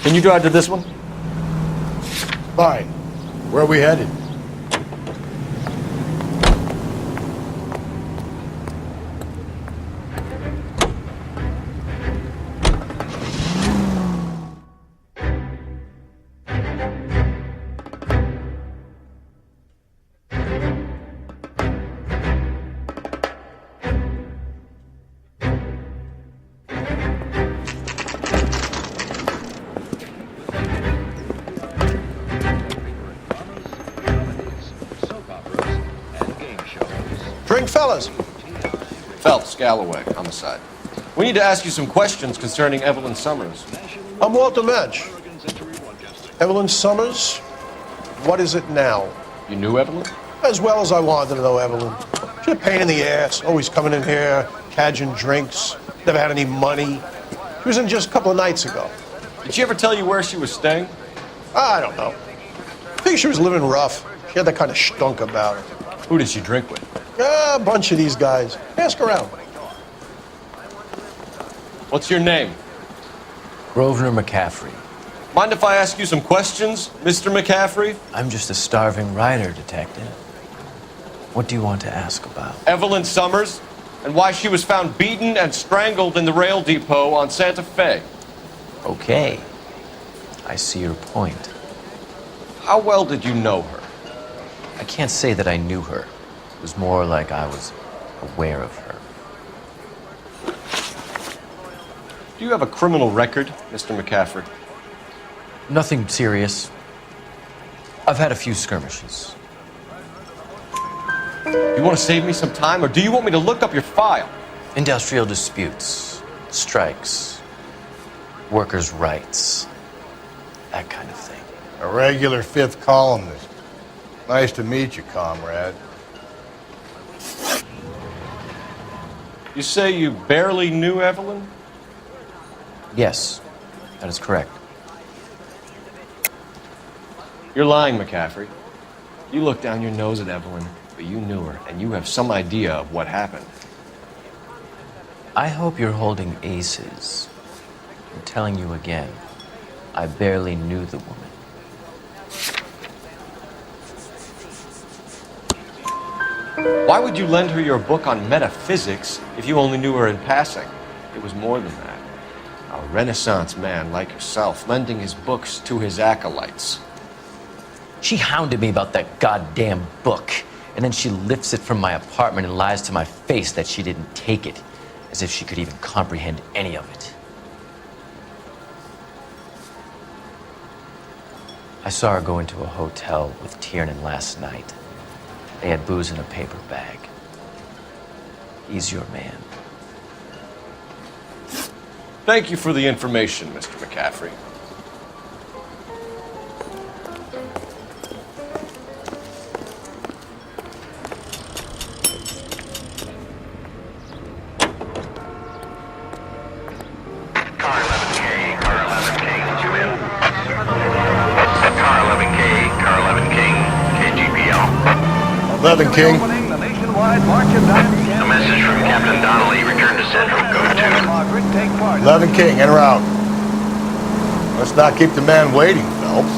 Can you drive to this one? Fine. Where are we headed? Drink, fellas. Phelps, Galloway, homicide. We need to ask you some questions concerning Evelyn Summers. I'm Walter Mensch. Evelyn Summers? What is it now? You knew Evelyn? As well as I wanted to know Evelyn. She's a pain in the ass, always coming in here, cadging drinks, never had any money. She was in just a couple of nights ago. Did she ever tell you where she was staying? I don't know. I think she was living rough. She had that kind of stunk about her. Who did she drink with? A bunch of these guys. Ask around. What's your name? Grosvenor McCaffrey. Mind if I ask you some questions, Mr. McCaffrey? I'm just a starving writer, detective. What do you want to ask about? Evelyn Summers, and why she was found beaten and strangled in the rail depot on Santa Fe. Okay. I see your point. How well did you know her? I can't say that I knew her. It was more like I was aware of her. Do you have a criminal record, Mr. McCaffrey? Nothing serious. I've had a few skirmishes. You want to save me some time, or do you want me to look up your file? Industrial disputes, strikes, workers' rights, that kind of thing. A regular fifth columnist. Nice to meet you, comrade. You say you barely knew Evelyn? Yes, that is correct. You're lying, McCaffrey. You looked down your nose at Evelyn, but you knew her, and you have some idea of what happened. I hope you're holding aces. I'm telling you again, I barely knew the woman. Why would you lend her your book on metaphysics if you only knew her in passing? It was more than that. A Renaissance man like yourself, lending his books to his acolytes. She hounded me about that goddamn book, and then she lifts it from my apartment and lies to my face that she didn't take it, as if she could even comprehend any of it. I saw her go into a hotel with Tiernan last night. They had booze in a paper bag. He's your man. Thank you for the information, Mr. McCaffrey. Car 11K, car 11K, you in? Car 11K, car 11K, KGPL. 11 King. A message from Captain Donnelly, return to Central, code 2. 11 King, in or out? Let's not keep the man waiting, Phelps.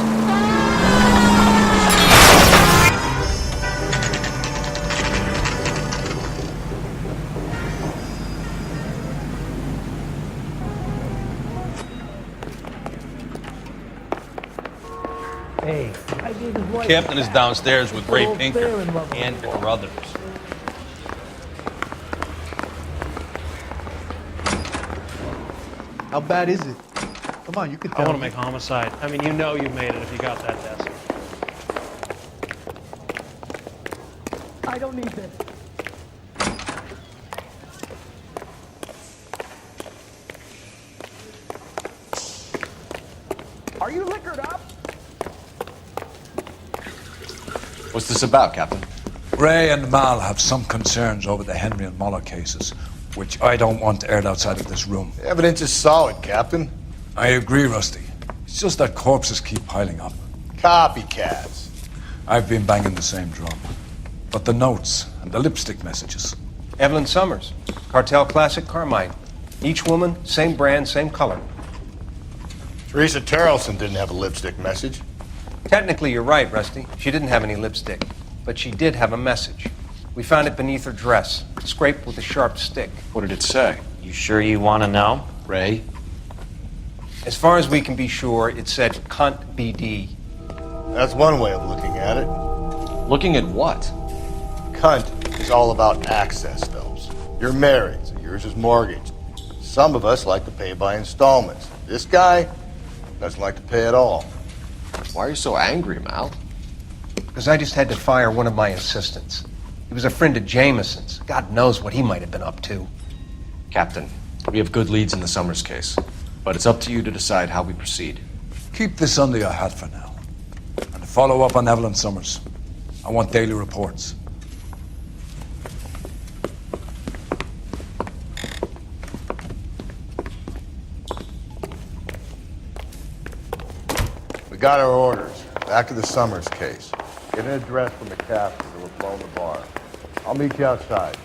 Hey, I gave his wife. Captain is downstairs with Ray Oh, Pinker they're in love with and her. Carruthers. How bad is it? Come on, you can I tell want to me. make homicide. I mean, you know you made it if you got that desk. I don't need this. Are you liquored up? What's this about, Captain? Ray and Mal have some concerns over the Henry and Muller cases, which I don't want aired outside of this room. The evidence is solid, Captain. I agree, Rusty. It's just that corpses keep piling up. Copycats. I've been banging the same drum. But the notes and the lipstick messages. Evelyn Summers, Cartel Classic Carmine. Each woman, same brand, same color. Teresa Terrelson didn't have a lipstick message. Technically, you're right, Rusty. She didn't have any lipstick, but she did have a message. We found it beneath her dress, scraped with a sharp stick. What did it say? You sure you want to know? Ray? As far as we can be sure, it said cunt BD. That's one way of looking at it. Looking at what? Cunt is all about access, Phelps. You're married, so yours is mortgaged. Some of us like to pay by installments. This guy doesn't like to pay at all. Why are you so angry, Mal? Because I just had to fire one of my assistants. He was a friend of Jameson's. God knows what he might have been up to. Captain, we have good leads in the Summers case, but it's up to you to decide how we proceed. Keep this under your hat for now. And follow up on Evelyn Summers. I want daily reports. We got our orders. Back to the Summers case. Get an address from McCaffrey who will blow the bar. I'll meet you outside.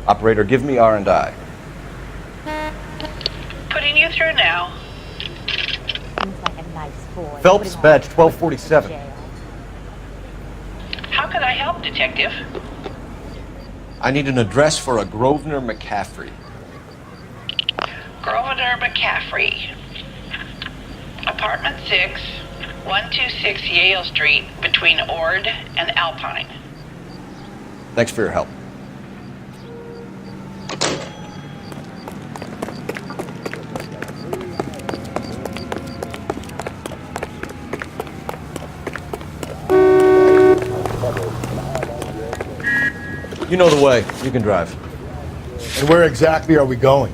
Operator, give me R&I. Putting you through now. Seems like a nice boy. Phelps, badge 1247. How can I help, Detective? I need an address for a Grosvenor McCaffrey. Grosvenor McCaffrey. Apartment 6, 126 Yale Street, between Ord and Alpine. Thanks for your help. You know the way. You can drive. And where exactly are we going?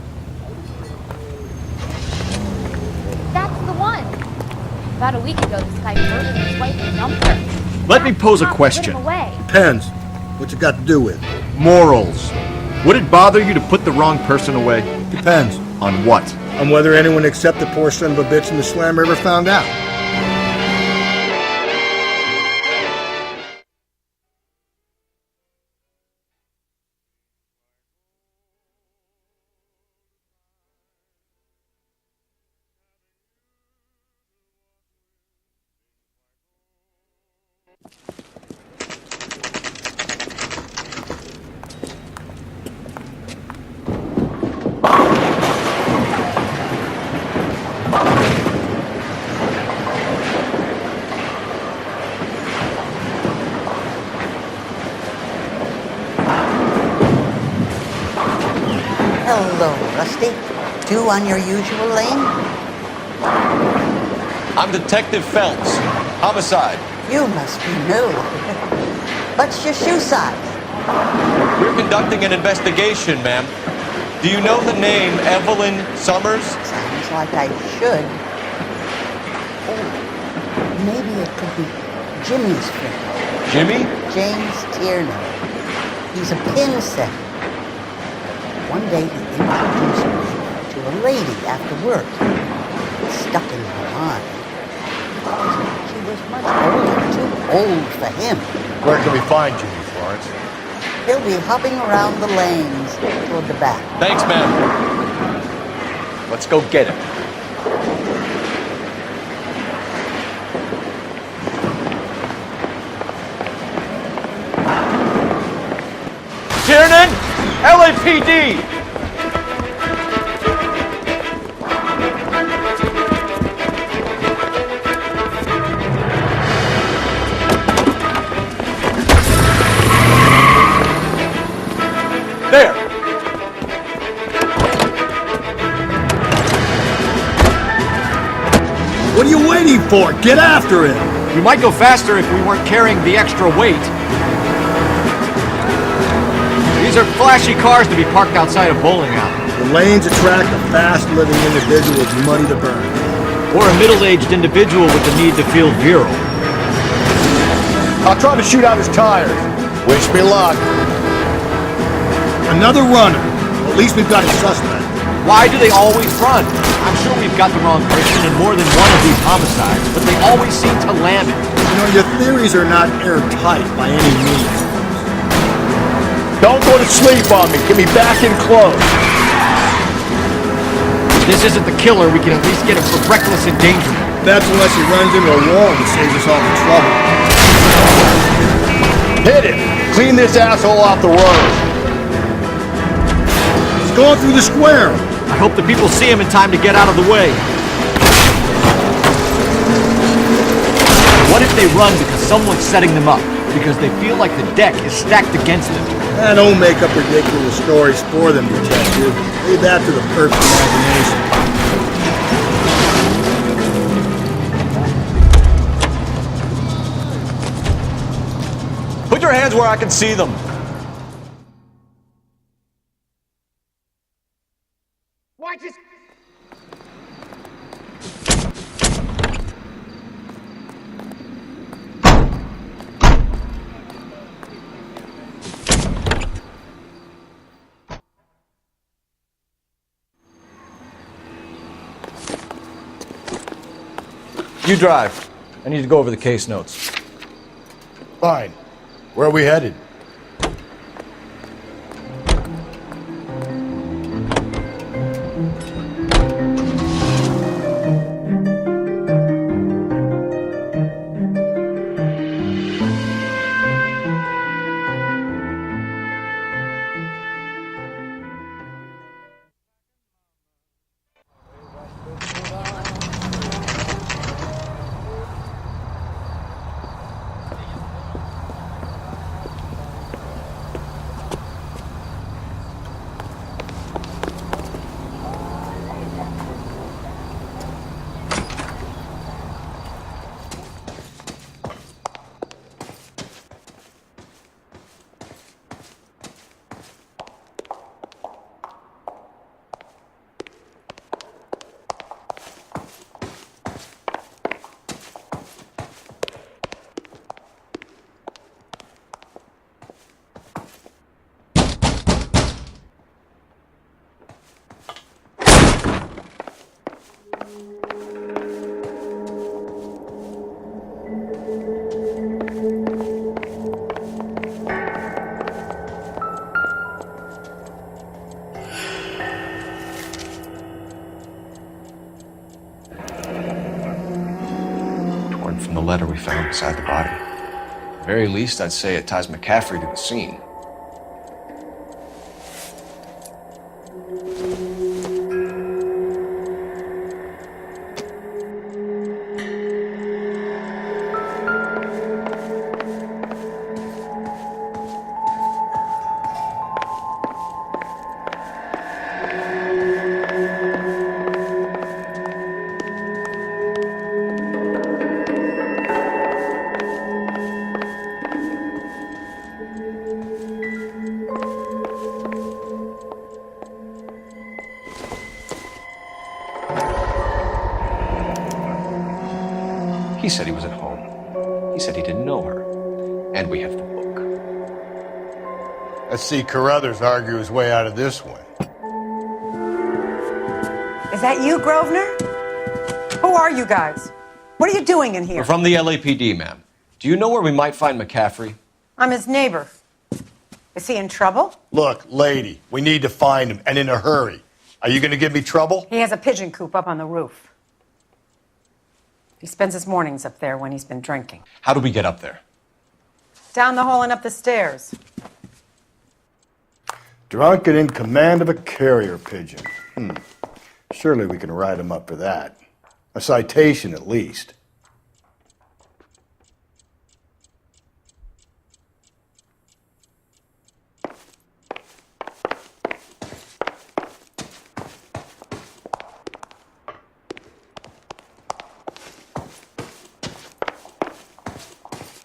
That's the one. About a week ago, this guy murdered his wife and dumped her. Let me pose a Put him question. away. Depends. What's it got to do with? Morals. Would it bother you to put the wrong person away? Depends. On what? On whether anyone except the poor son of a bitch in the slammer ever found out. Hello, Rusty. Two on your usual lane? I'm Detective Phelps. Homicide. You must be new. What's your shoe size? We're conducting an investigation, ma'am. Do you know the name Evelyn Summers? Sounds like I should. Oh, maybe it could be Jimmy's friend. Jimmy? James Tierney. He's a pin setter. One day he introduced me to a lady after work. It stuck in my mind. She was much older, too old for him. Where can we find Jimmy, Florence? He'll be hopping around the lanes toward the back. Thanks, ma'am. Let's go get him. Tiernan! LAPD! There! What are you waiting for? Get after him! We might go faster if we weren't carrying the extra weight. These are flashy cars to be parked outside a bowling alley. The lanes attract a fast-living individual with money to burn. Or a middle-aged individual with the need to feel virile. I'll try to shoot out his tires. Wish me luck. Another runner. At least we've got a suspect. Why do they always run? I'm sure we've got the wrong person in more than one of these homicides, but they always seem to lam it. You know, your theories are not airtight by any means. Don't go to sleep on me. Get me back in close. If this isn't the killer, we can at least get him for reckless endangerment. That's unless he runs into a wall and saves us all the trouble. Hit him! Clean this asshole off the road. He's going through the square. I hope the people see him in time to get out of the way. What if they run because someone's setting them up? Because they feel like the deck is stacked against them? Don't make up ridiculous stories for them, detective. Leave that to the perfect imagination. Put your hands where I can see them. Watch it! You drive. I need to go over the case notes. Fine. Where are we headed? From the letter we found beside the body. At the very least, I'd say it ties McCaffrey to the scene. He said he was at home. He said he didn't know her. And we have the book. Let's see Carruthers argue his way out of this one. Is that you, Grosvenor? Who are you guys? What are you doing in here? We're from the LAPD, ma'am. Do you know where we might find McCaffrey? I'm his neighbor. Is he in trouble? Look, lady, we need to find him, and in a hurry. Are you going to give me trouble? He has a pigeon coop up on the roof. He spends his mornings up there when he's been drinking. How do we get up there? Down the hall and up the stairs. Drunk and in command of a carrier pigeon. Surely we can write him up for that. A citation, at least.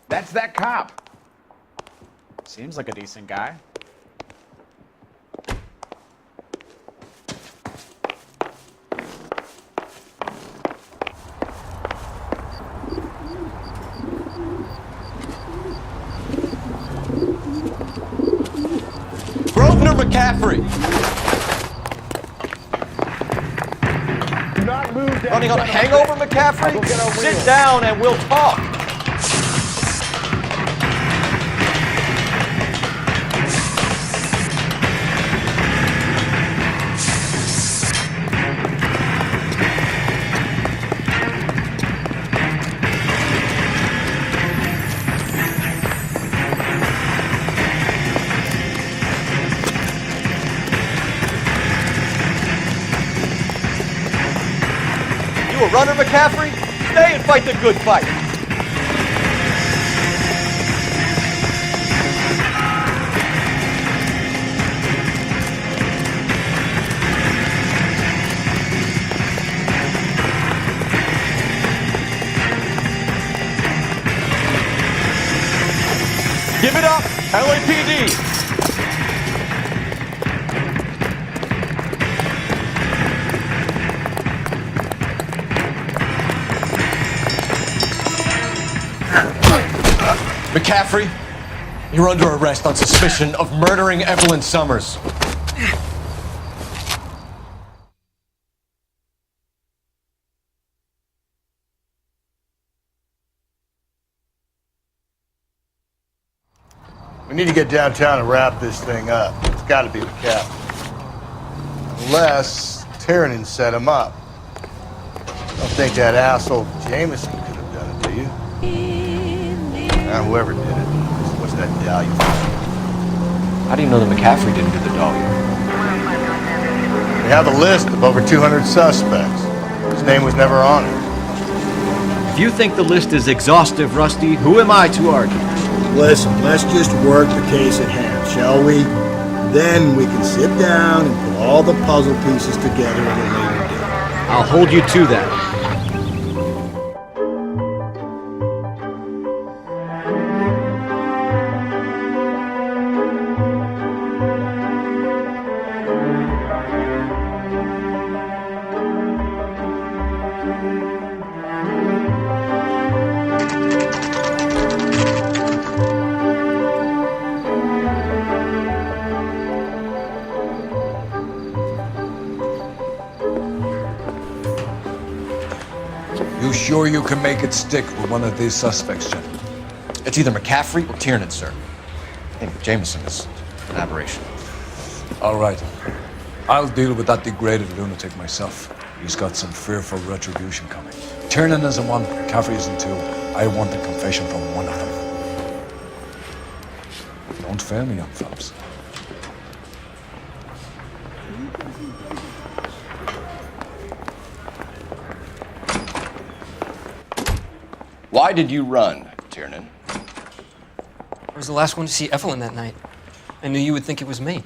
That's that cop. Seems like a decent guy. Grosvenor McCaffrey! Do not move down. Running on a hangover, McCaffrey? Sit down and we'll talk. runner, McCaffrey? Stay and fight the good fight. Give it up, LAPD. McCaffrey, you're under arrest on suspicion of murdering Evelyn Summers. We need to get downtown and wrap this thing up. It's got to be the captain. Unless Tiernan set him up. Don't think that asshole Jameson could have done it, do you? Whoever did it. What's that dahlia? How do you know that McCaffrey didn't do the dahlia? We have a list of over 200 suspects. His name was never on it. If you think the list is exhaustive, Rusty, who am I to argue? Listen, let's just work the case at hand, shall we? Then we can sit down and put all the puzzle pieces together at a later date. I'll hold you to that. You sure you can make it stick with one of these suspects, gentlemen? It's either McCaffrey or Tiernan, sir. I think Jameson is an aberration. All right. I'll deal with that degraded lunatic myself. He's got some fearful retribution coming. Tiernan isn't one, McCaffrey isn't two. I want a confession from one of them. Don't fail me, young fellas. Why did you run, Tiernan? I was the last one to see Evelyn that night. I knew you would think it was me.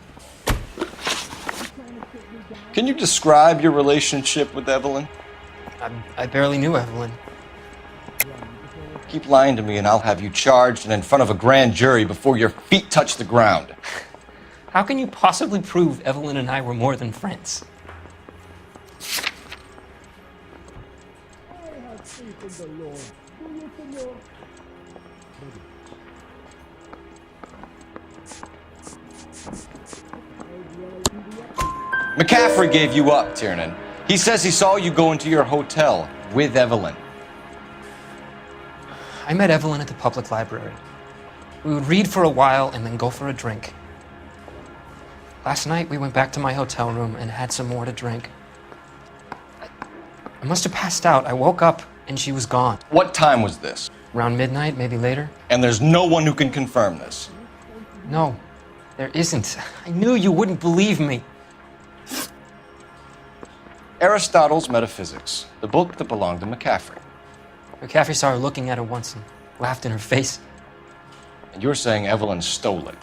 Can you describe your relationship with Evelyn? I barely knew Evelyn. Keep lying to me and I'll have you charged and in front of a grand jury before your feet touch the ground. How can you possibly prove Evelyn and I were more than friends? McCaffrey gave you up, Tiernan. He says he saw you go into your hotel with Evelyn. I met Evelyn at the public library. We would read for a while and then go for a drink. Last night, we went back to my hotel room and had some more to drink. I must have passed out. I woke up and she was gone. What time was this? Around midnight, maybe later. And there's no one who can confirm this? No, there isn't. I knew you wouldn't believe me. Aristotle's Metaphysics, the book that belonged to McCaffrey. McCaffrey saw her looking at it once and laughed in her face. And you're saying Evelyn stole it?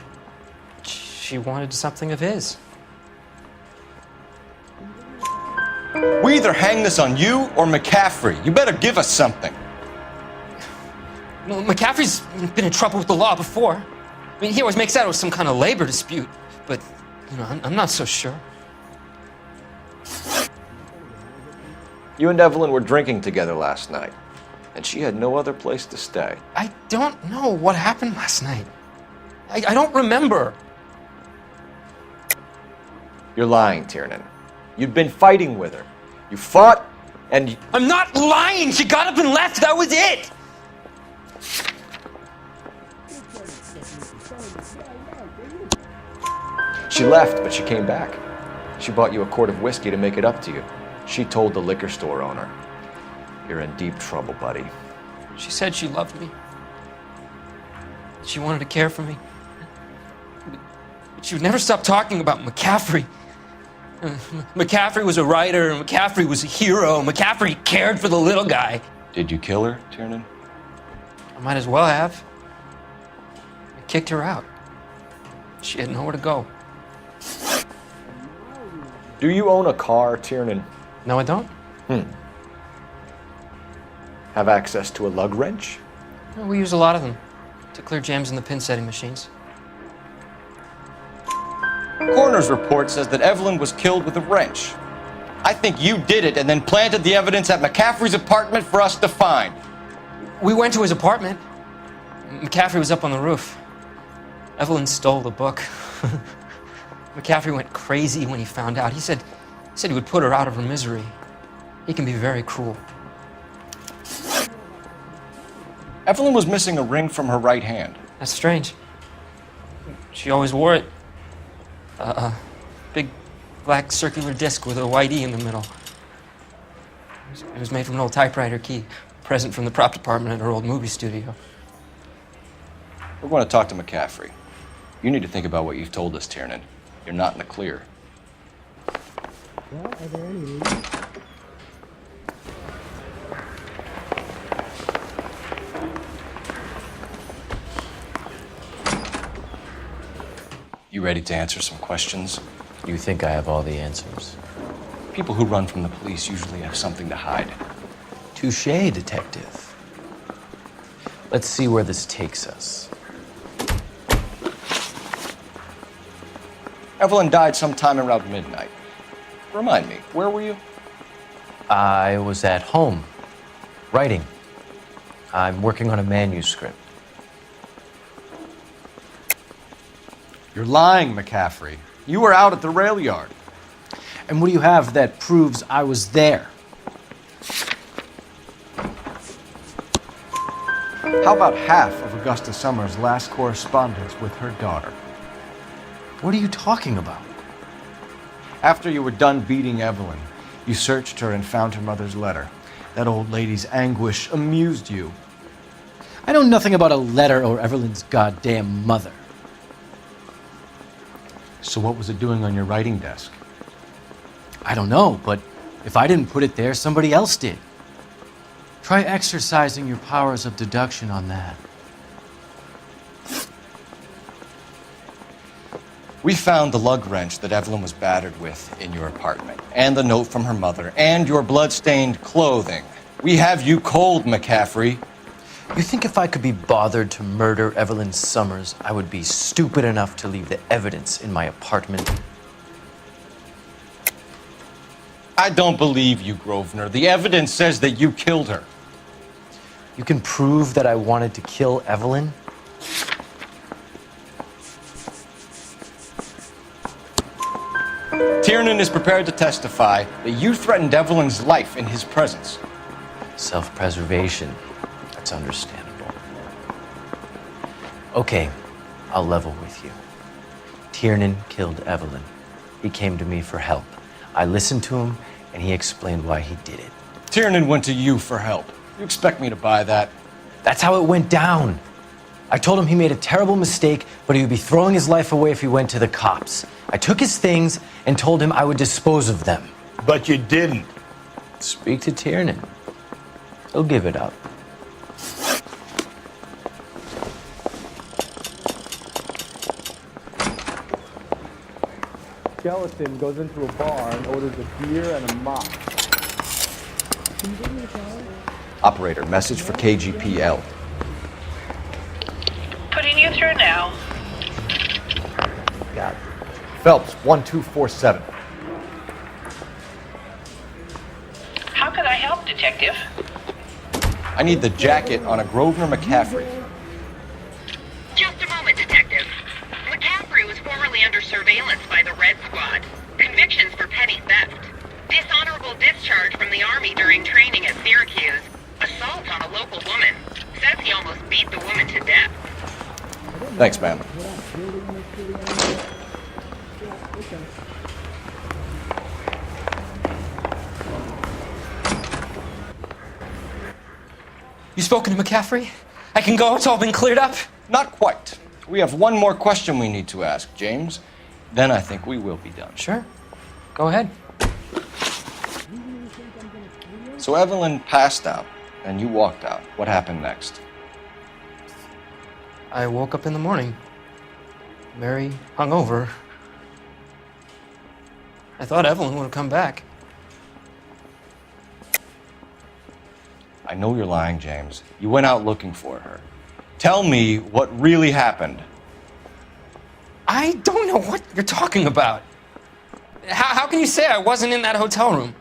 She wanted something of his. We either hang this on you or McCaffrey. You better give us something. Well, McCaffrey's been in trouble with the law before. I mean, he always makes out it was some kind of labor dispute, but, you know, I'm not so sure. You and Evelyn were drinking together last night, and she had no other place to stay. I don't know what happened last night. I don't remember. You're lying, Tiernan. You'd been fighting with her. You fought, and I'm not lying! She got up and left! That was it! She left, but she came back. She bought you a quart of whiskey to make it up to you. She told the liquor store owner. You're in deep trouble, buddy. She said she loved me. She wanted to care for me. But she would never stop talking about McCaffrey. McCaffrey was a writer, McCaffrey was a hero, McCaffrey cared for the little guy. Did you kill her, Tiernan? I might as well have. I kicked her out. She had nowhere to go. Do you own a car, Tiernan? No, I don't. Have access to a lug wrench? No, we use a lot of them to clear jams in the pin setting machines. Coroner's report says that Evelyn was killed with a wrench. I think you did it and then planted the evidence at McCaffrey's apartment for us to find. We went to his apartment. McCaffrey was up on the roof. Evelyn stole the book. McCaffrey went crazy when he found out. He said he would put her out of her misery. He can be very cruel. Evelyn was missing a ring from her right hand. That's strange. She always wore it. A big black circular disc with a white E in the middle. It was made from an old typewriter key, a present from the prop department at her old movie studio. We're going to talk to McCaffrey. You need to think about what you've told us, Tiernan. You're not in the clear. Well, are there any leads? You ready to answer some questions? You think I have all the answers? People who run from the police usually have something to hide. Touché, detective. Let's see where this takes us. Evelyn died sometime around midnight. Remind me, where were you? I was at home, writing. I'm working on a manuscript. You're lying, McCaffrey. You were out at the rail yard. And what do you have that proves I was there? How about half of Augusta Summers' last correspondence with her daughter? What are you talking about? After you were done beating Evelyn, you searched her and found her mother's letter. That old lady's anguish amused you. I know nothing about a letter or Evelyn's goddamn mother. So what was it doing on your writing desk? I don't know, but if I didn't put it there, somebody else did. Try exercising your powers of deduction on that. We found the lug wrench that Evelyn was battered with in your apartment, and the note from her mother, and your blood-stained clothing. We have you cold, McCaffrey. You think if I could be bothered to murder Evelyn Summers, I would be stupid enough to leave the evidence in my apartment? I don't believe you, Grosvenor. The evidence says that you killed her. You can prove that I wanted to kill Evelyn? Tiernan is prepared to testify that you threatened Evelyn's life in his presence. Self-preservation. That's understandable. Okay, I'll level with you. Tiernan killed Evelyn. He came to me for help. I listened to him, and he explained why he did it. Tiernan went to you for help. You expect me to buy that? That's how it went down. I told him he made a terrible mistake, but he would be throwing his life away if he went to the cops. I took his things and told him I would dispose of them. But you didn't. Speak to Tiernan. He'll give it up. Skeleton goes into a bar and orders a beer and a mop. Can you give me a call? Operator, message for KGPL. Putting you through now. Got it. Phelps, 1247. How could I help, Detective? I need the jacket on a Grosvenor McCaffrey. Just a moment, Detective. McCaffrey was formerly under surveillance by the Red Squad. Convictions for petty theft. Dishonorable discharge from the Army during training at Syracuse. Assault on a local woman. Says he almost beat the woman to death. Thanks, ma'am. You spoken to McCaffrey? I can go? It's all been cleared up? Not quite. We have one more question we need to ask, James. Then I think we will be done. Sure. Go ahead. So Evelyn passed out, and you walked out. What happened next? I woke up in the morning, very hungover. I thought Evelyn would have come back. I know you're lying, James. You went out looking for her. Tell me what really happened. I don't know what you're talking about. How can you say I wasn't in that hotel room?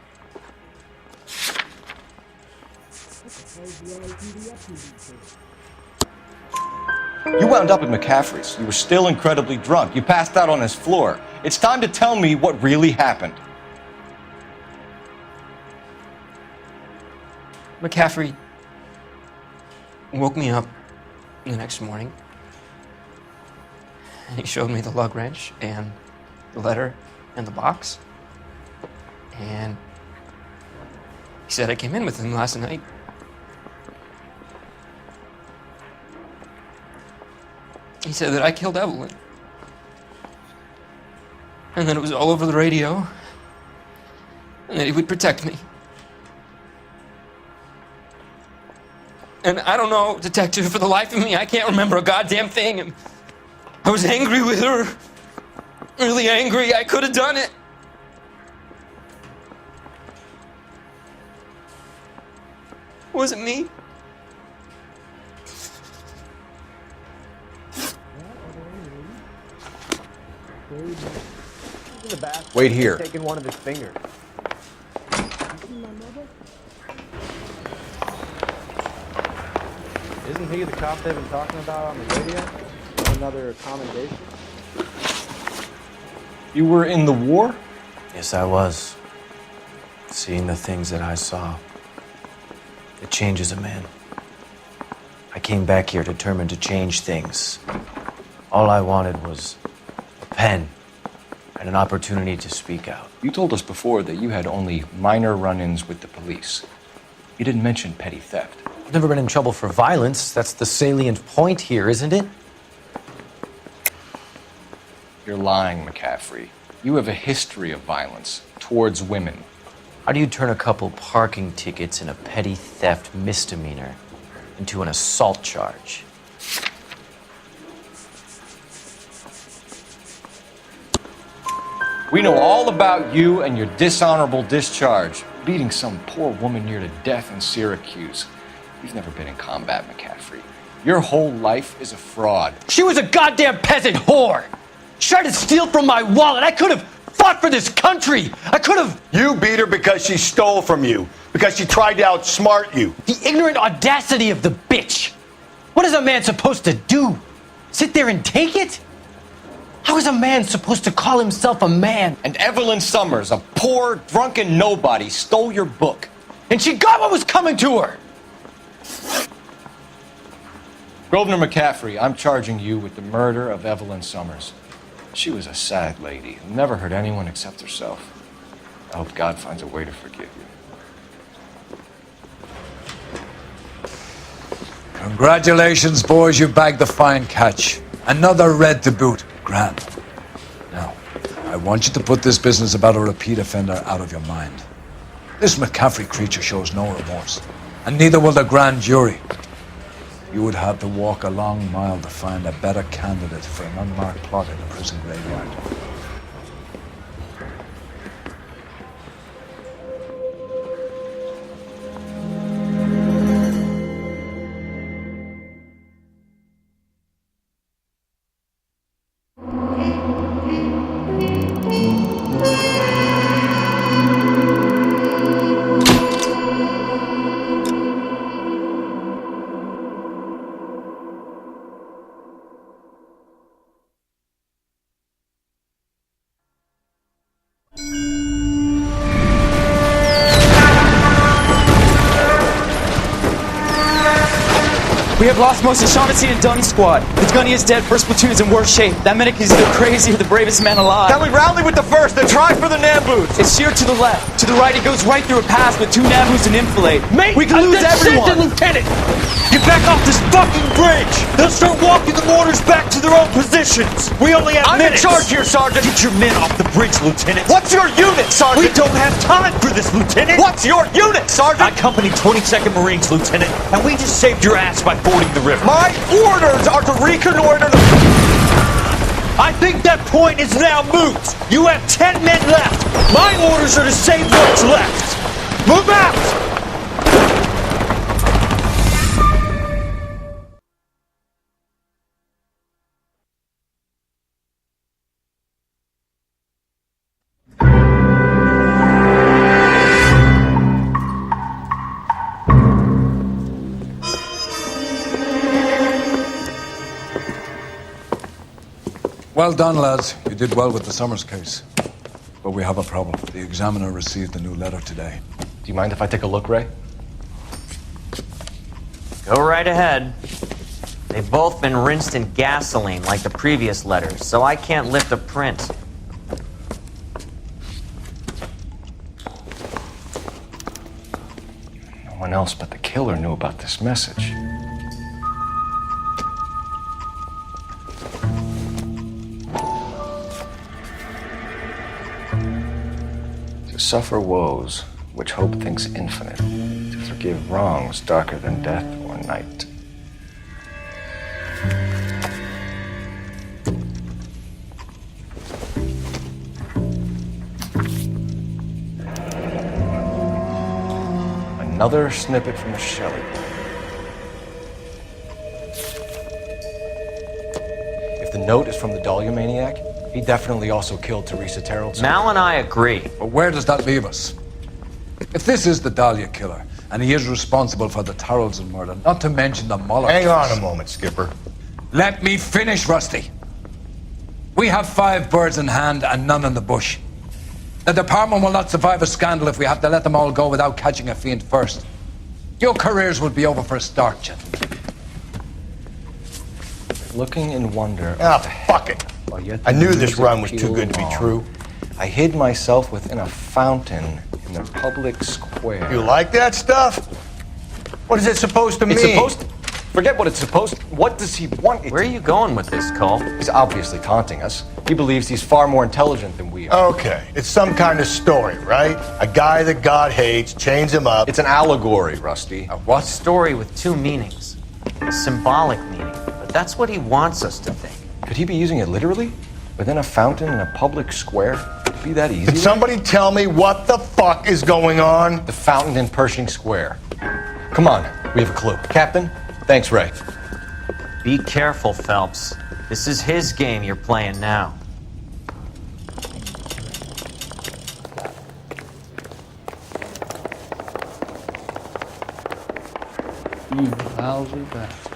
You wound up at McCaffrey's. You were still incredibly drunk. You passed out on his floor. It's time to tell me what really happened. McCaffrey woke me up the next morning, and he showed me the lug wrench and the letter and the box, and he said I came in with him last night. He said that I killed Evelyn, and that it was all over the radio, and that he would protect me. And I don't know, detective, for the life of me, I can't remember a goddamn thing. And I was angry with her. Really angry. I could have done it. Was it me? Wait here. Taking one of his fingers. Isn't he the cop they've been talking about on the radio? Another commendation? You were in the war? Yes, I was. Seeing the things that I saw. It changes a man. I came back here determined to change things. All I wanted was a pen and an opportunity to speak out. You told us before that you had only minor run-ins with the police. You didn't mention petty theft. I've never been in trouble for violence. That's the salient point here, isn't it? You're lying, McCaffrey. You have a history of violence towards women. How do you turn a couple parking tickets and a petty theft misdemeanor into an assault charge? We know all about you and your dishonorable discharge, beating some poor woman near to death in Syracuse. You've never been in combat, McCaffrey. Your whole life is a fraud. She was a goddamn peasant whore. She tried to steal from my wallet. I could have fought for this country. I could have. You beat her because she stole from you, because she tried to outsmart you. The ignorant audacity of the bitch. What is a man supposed to do? Sit there and take it? How is a man supposed to call himself a man? And Evelyn Summers, a poor, drunken nobody, stole your book. And she got what was coming to her. Grosvenor McCaffrey, I'm charging you with the murder of Evelyn Summers. She was a sad lady who never hurt anyone except herself. I hope God finds a way to forgive you. Congratulations, boys, you bagged the fine catch. Another red to boot. Grand. Now, I want you to put this business about a repeat offender out of your mind. This McCaffrey creature shows no remorse, and neither will the grand jury. You would have to walk a long mile to find a better candidate for an unmarked plot in the prison graveyard. We have lost most of Shaughnessy and Dunn's squad. The gunny is dead, first platoon is in worse shape. That medic is either crazy or the bravest man alive. Can we rally with the first and try for the Nambus? It's sheer to the left. To the right, it goes right through a pass with 2 Nambus and enfilade. Mate, we can lose everyone. Lieutenant! Get back off this fucking bridge! They'll start walking the mortars back to their own positions! We only have minutes! I'm in charge here, Sergeant! Get your men off the bridge, Lieutenant! What's your unit, Sergeant? We don't have time for this, Lieutenant! What's your unit, Sergeant? I company 22nd Marines, Lieutenant, and we just saved your ass by fording the river. My orders are to reconnoiter the... I think that point is now moot! You have 10 men left! My orders are to save what's left! Move out! Well done, lads. You did well with the Summers case. But we have a problem. The examiner received a new letter today. Do you mind if I take a look, Ray? Go right ahead. They've both been rinsed in gasoline like the previous letters, so I can't lift a print. No one else but the killer knew about this message. To suffer woes which hope thinks infinite, to forgive wrongs darker than death or night. Another snippet from Shelley. If the note is from the Dahlia maniac, he definitely also killed Teresa Terrellson. Mal and I agree. But where does that leave us? If this is the Dahlia killer, and he is responsible for the Tarrelson murder, not to mention the Moloch... Hang on a moment, Skipper. Let me finish, Rusty. We have 5 birds in hand and none in the bush. The department will not survive a scandal if we have to let them all go without catching a fiend first. Your careers will be over for a start, gentlemen. Looking in wonder... Ah, fuck it. I knew this run was too good to be true. I hid myself within a fountain in the public square. You like that stuff? What is it supposed to mean? It's supposed to... Forget what it's supposed to... What does he want? Where are you going with this, Cole? He's obviously taunting us. He believes he's far more intelligent than we are. Okay, it's some kind of story, right? A guy that God hates, chains him up. It's an allegory, Rusty. A what? Story with 2 meanings. A symbolic meaning. But that's what he wants us to think. Could he be using it literally? Within a fountain in a public square? Could it be that easy? Can somebody tell me what the fuck is going on? The fountain in Pershing Square. Come on, we have a clue. Captain, thanks, Ray. Be careful, Phelps. This is his game you're playing now. Lousy bastard.